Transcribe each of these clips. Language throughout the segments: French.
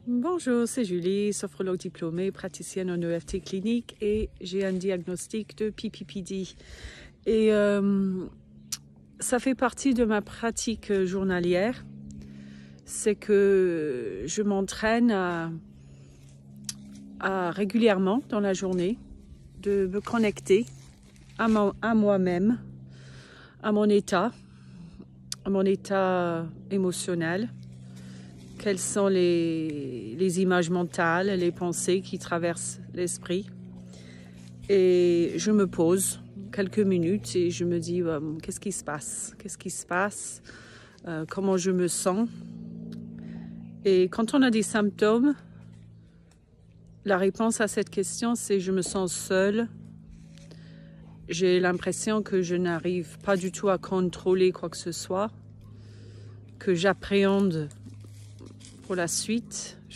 Bonjour, c'est Julie, sophrologue diplômée, praticienne en EFT clinique et j'ai un diagnostic de PPPD. Et ça fait partie de ma pratique journalière. C'est que je m'entraîne à régulièrement dans la journée de me connecter à moi-même, à mon état émotionnel. Quelles sont les images mentales, les pensées qui traversent l'esprit. Et je me pose quelques minutes et je me dis qu'est-ce qui se passe? Qu'est-ce qui se passe? Comment je me sens? Et quand on a des symptômes, la réponse à cette question, c'est je me sens seule. J'ai l'impression que je n'arrive pas du tout à contrôler quoi que ce soit, que j'appréhende pour la suite. Je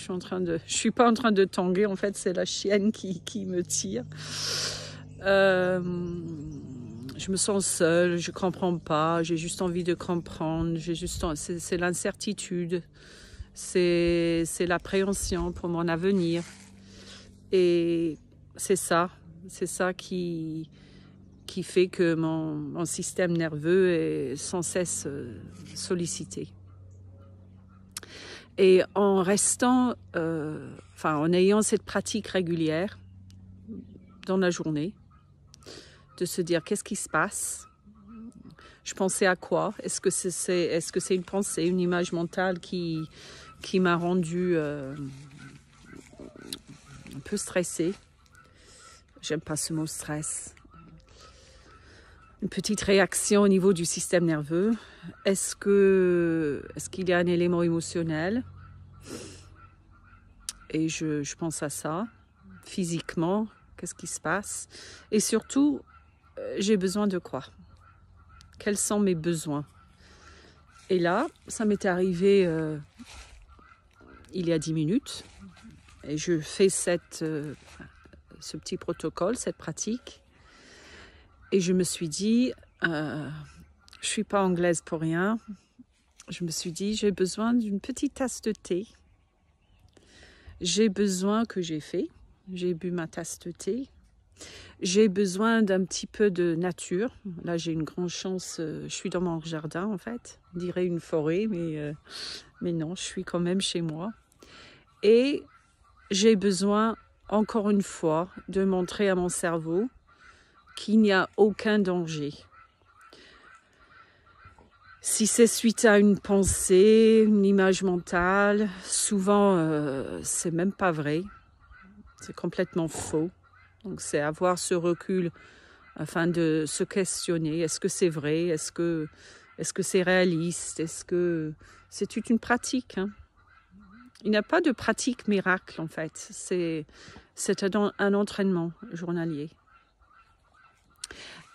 suis pas en train de tanguer, en fait, c'est la chienne qui me tire. Je me sens seule, je comprends pas, j'ai juste envie de comprendre, c'est l'incertitude, c'est l'appréhension pour mon avenir. Et c'est ça qui fait que mon système nerveux est sans cesse sollicité. Et en restant, en ayant cette pratique régulière dans la journée, de se dire qu'est-ce qui se passe, je pensais à quoi, est-ce que c'est une pensée, une image mentale qui m'a rendue un peu stressée. J'aime pas ce mot stress. Une petite réaction au niveau du système nerveux. Est-ce qu'il y a un élément émotionnel? Et je pense à ça. Physiquement, qu'est-ce qui se passe? Et surtout, j'ai besoin de quoi? Quels sont mes besoins? Et là, ça m'est arrivé il y a 10 minutes. Et je fais ce petit protocole, cette pratique. Et je me suis dit, je ne suis pas anglaise pour rien. Je me suis dit, j'ai besoin d'une petite tasse de thé. J'ai besoin que j'ai fait. J'ai bu ma tasse de thé. J'ai besoin d'un petit peu de nature. Là, j'ai une grande chance. Je suis dans mon jardin, en fait. On dirait une forêt, mais non, je suis quand même chez moi. Et j'ai besoin, encore une fois, de montrer à mon cerveau qu'il n'y a aucun danger. Si c'est suite à une pensée, une image mentale, souvent, c'est même pas vrai. C'est complètement faux. Donc, c'est avoir ce recul afin de se questionner. Est-ce que c'est vrai? Est-ce que c'est réaliste? Est-ce que c'est toute une pratique, hein? Il n'y a pas de pratique miracle, en fait. C'est un entraînement journalier.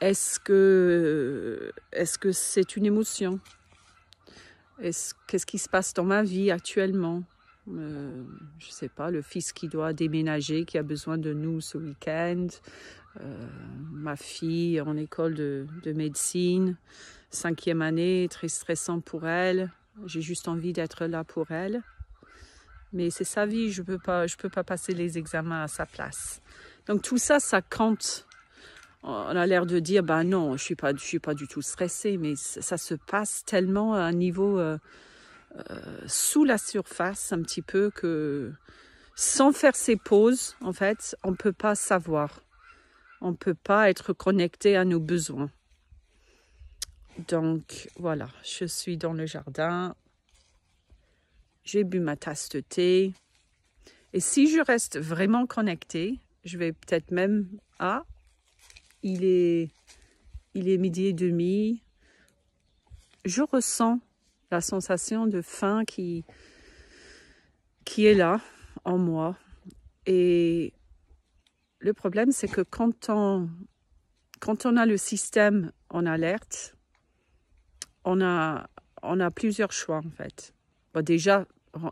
Est-ce que c'est une émotion? Qu'est-ce qui se passe dans ma vie actuellement? Je ne sais pas, le fils qui doit déménager, qui a besoin de nous ce week-end, ma fille en école de médecine, 5e année, très stressant pour elle. J'ai juste envie d'être là pour elle. Mais c'est sa vie, je peux pas passer les examens à sa place. Donc tout ça, ça compte. On a l'air de dire, non, je suis pas du tout stressée, mais ça se passe tellement à un niveau sous la surface un petit peu que sans faire ces pauses, en fait, on peut pas savoir. On peut pas être connecté à nos besoins. Donc voilà, je suis dans le jardin. J'ai bu ma tasse de thé. Et si je reste vraiment connectée, je vais peut-être même... il est 12h30. Je ressens la sensation de faim qui est là, en moi. Et le problème, c'est que quand on a le système en alerte, on a plusieurs choix, en fait. Déjà,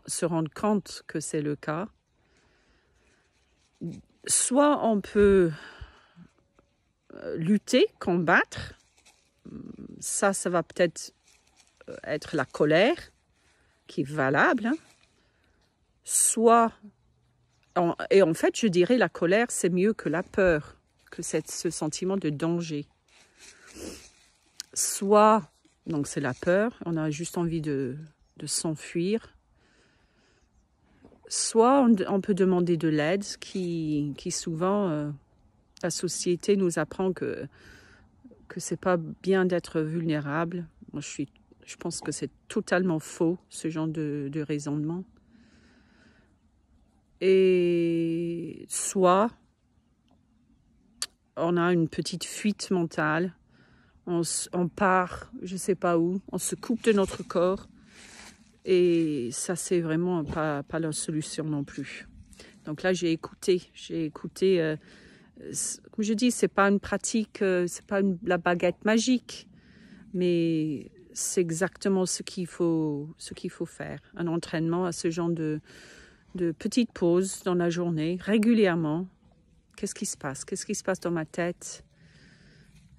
se rendre compte que c'est le cas. Soit on peut lutter, combattre. Ça va peut-être être la colère qui est valable. Soit soit... Et en fait, je dirais la colère, c'est mieux que la peur, que ce sentiment de danger. Soit, donc c'est la peur, on a juste envie de s'enfuir. Soit on peut demander de l'aide, qui souvent, la société nous apprend que c'est pas bien d'être vulnérable. Moi, je pense que c'est totalement faux, ce genre de raisonnement. Et soit on a une petite fuite mentale, on part, je ne sais pas où, on se coupe de notre corps, et ça, c'est vraiment pas la solution non plus. Donc là, j'ai écouté, comme je dis, c'est pas une pratique, c'est pas la baguette magique, mais c'est exactement ce qu'il faut faire. Un entraînement à ce genre de petites pauses dans la journée, régulièrement. Qu'est-ce qui se passe? Qu'est-ce qui se passe dans ma tête?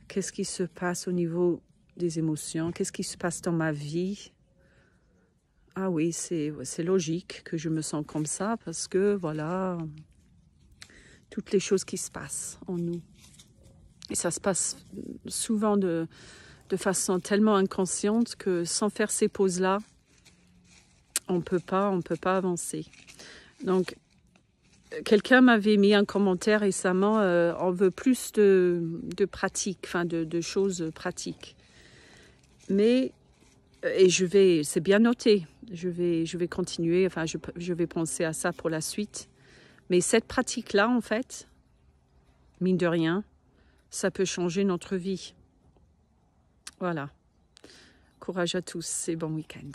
Qu'est-ce qui se passe au niveau des émotions? Qu'est-ce qui se passe dans ma vie? Ah oui, c'est logique que je me sens comme ça parce que, voilà, toutes les choses qui se passent en nous. Et ça se passe souvent de façon tellement inconsciente que sans faire ces pauses-là, on peut pas avancer. Donc, quelqu'un m'avait mis un commentaire récemment, on veut plus de pratiques, enfin de choses pratiques. Mais, c'est bien noté, je vais continuer, enfin je vais penser à ça pour la suite. Mais cette pratique-là, en fait, mine de rien, ça peut changer notre vie. Voilà. Courage à tous et bon week-end.